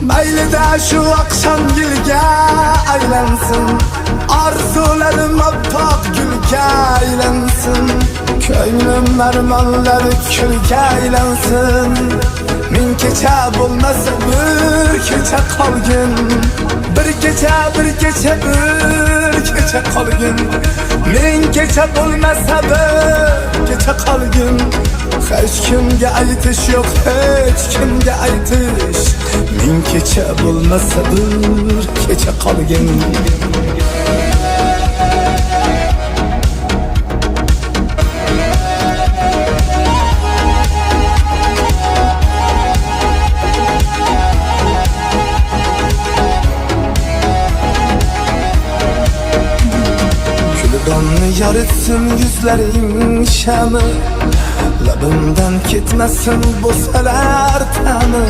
Mayli de şu akşam gülge aylansın, arzularim appak gülge aylansın. Ko'nglim armonlar kulga aylansin. Ming kecha bo'lmasa bir kecha qolgin, bir kecha bir kecha qolgin. Ming kecha bo'lmasa bir kecha qolgin. Hech kimga aytish yo'q, hech kimga aytish. Ming kecha bo'lmasa bir kecha qolgin. Kulbonni yoritsin yuzlaring shami, labimdan ketmasin bo'salar ta'mi.